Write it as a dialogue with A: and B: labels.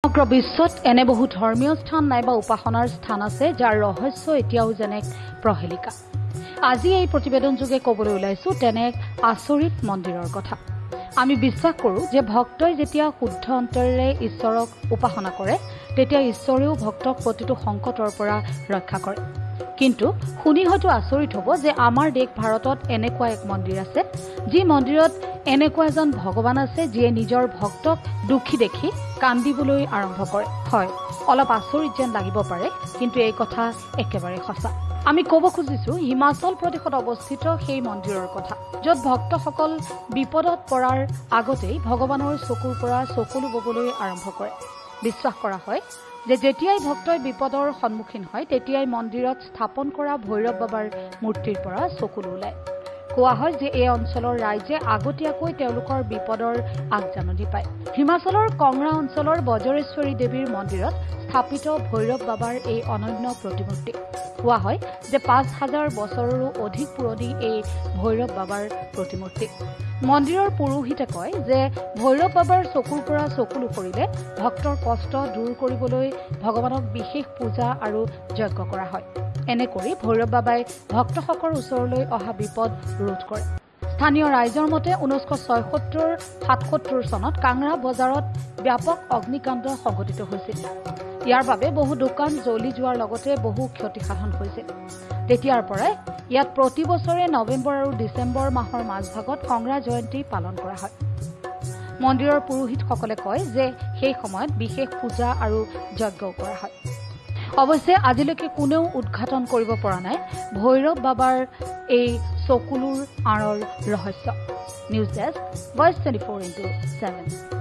A: সমগ্ৰ বিশ্বত এনে বহু ধৰ্মীয় স্থান নাইবা উপাসনাৰ স্থান আছে যাৰ ৰহস্য এতিয়াও যেনে প্ৰহেলিকা। আজি এই প্ৰতিবেদনযোগে ক'বলৈ ওলাইছো তেনে এক আচৰিত মন্দিৰৰ কথা। আমি বিশ্বাস কৰোঁ যে ভক্তই যেতিয়া শুদ্ধ অন্তৰেৰে ঈশ্বৰক উপাসনা কৰে তেতিয়া ঈশ্বৰেও ভক্তক প্ৰতিটো সংকটৰ পৰা ৰক্ষা কৰে। কিন্তু শুনি হয়তো আচৰিত হ'ব যে আমাৰ দেশ ভাৰতত এনেকুৱা এক মন্দিৰ আছে যি মন্দিৰত এনেকুৱা এজন ভগৱান আছে যিয়ে নিজৰ ভক্তক দুখী দেখি কান্দিবলৈ আৰম্ভ কৰে। হয়, অলপ আচৰিত যেন লাগিব পাৰে, কিন্তু এই কথা একেবাৰে সঁচা। আমি ক'ব খুজিছো হিমাচল প্ৰদেশত অৱস্থিত সেই মন্দিৰৰ কথা, য'ত ভক্তসকল বিপদত পৰাৰ আগতেই ভগৱানৰ চকুৰ পৰা চকুলো ববলৈ আৰম্ভ কৰে। বিশ্বাস কৰা হয় যে যেতিয়াই ভক্তই বিপদৰ সন্মুখীন হয় তেতিয়াই মন্দিৰত স্থাপন কৰা ভৈৰৱ বাবাৰ মূৰ্তিৰ পৰা চকুলো ওলায়। কোৱা হয় যে এই অঞ্চলৰ ৰাইজে আগতীয়াকৈ তেওঁলোকৰ বিপদৰ আগজাননী পায়। হিমাচলৰ কংৰা অঞ্চলৰ বজ্ৰেশ্বৰী দেৱীৰ মন্দিৰত স্থাপিত ভৈৰৱ বাবাৰ এই অনন্য প্ৰতিমূৰ্তি। কোৱা হয় যে ৫,০০০ বছৰৰো অধিক পুৰণি এই ভৈৰৱ বাবাৰ প্ৰতিমূৰ্তি। মন্দিৰৰ পুৰোহিতে কয় যে ভৈৰৱ বাবাৰ চকুৰ পৰা চকুলো কৰিলে ভক্তৰ কষ্ট দূৰ কৰিবলৈ ভগৱানক বিশেষ পূজা আৰু যজ্ঞ কৰা হয়। এনে কৰি ভৈৰৱ বাবাই ভক্তসকলৰ ওচৰলৈ অহা বিপদ ৰোধ কৰে। স্থানীয় ৰাইজৰ মতে 1976-77 চনত কাংৰা বজাৰত ব্যাপক অগ্নিকাণ্ড সংঘটিত হৈছিল। ইয়াৰ বাবে বহু দোকান জ্বলি যোৱাৰ লগতে বহু ক্ষতিসাধন হৈছিল। তেতিয়াৰ পৰাই ইয়াত প্ৰতি বছৰে নৱেম্বৰ আৰু ডিচেম্বৰ মাহৰ মাজভাগত কংৰা জয়ন্তী পালন কৰা হয়। মন্দিৰৰ পুৰোহিতসকলে কয় যে সেই সময়ত বিশেষ পূজা আৰু যজ্ঞও কৰা হয়। অৱশ্যে আজিলৈকে কোনেও উদ্ঘাটন কৰিব পৰা নাই ভৈৰৱ বাবাৰ এই চকুলোৰ আঁৰৰ ৰহস্য। News desk, voice 24x7।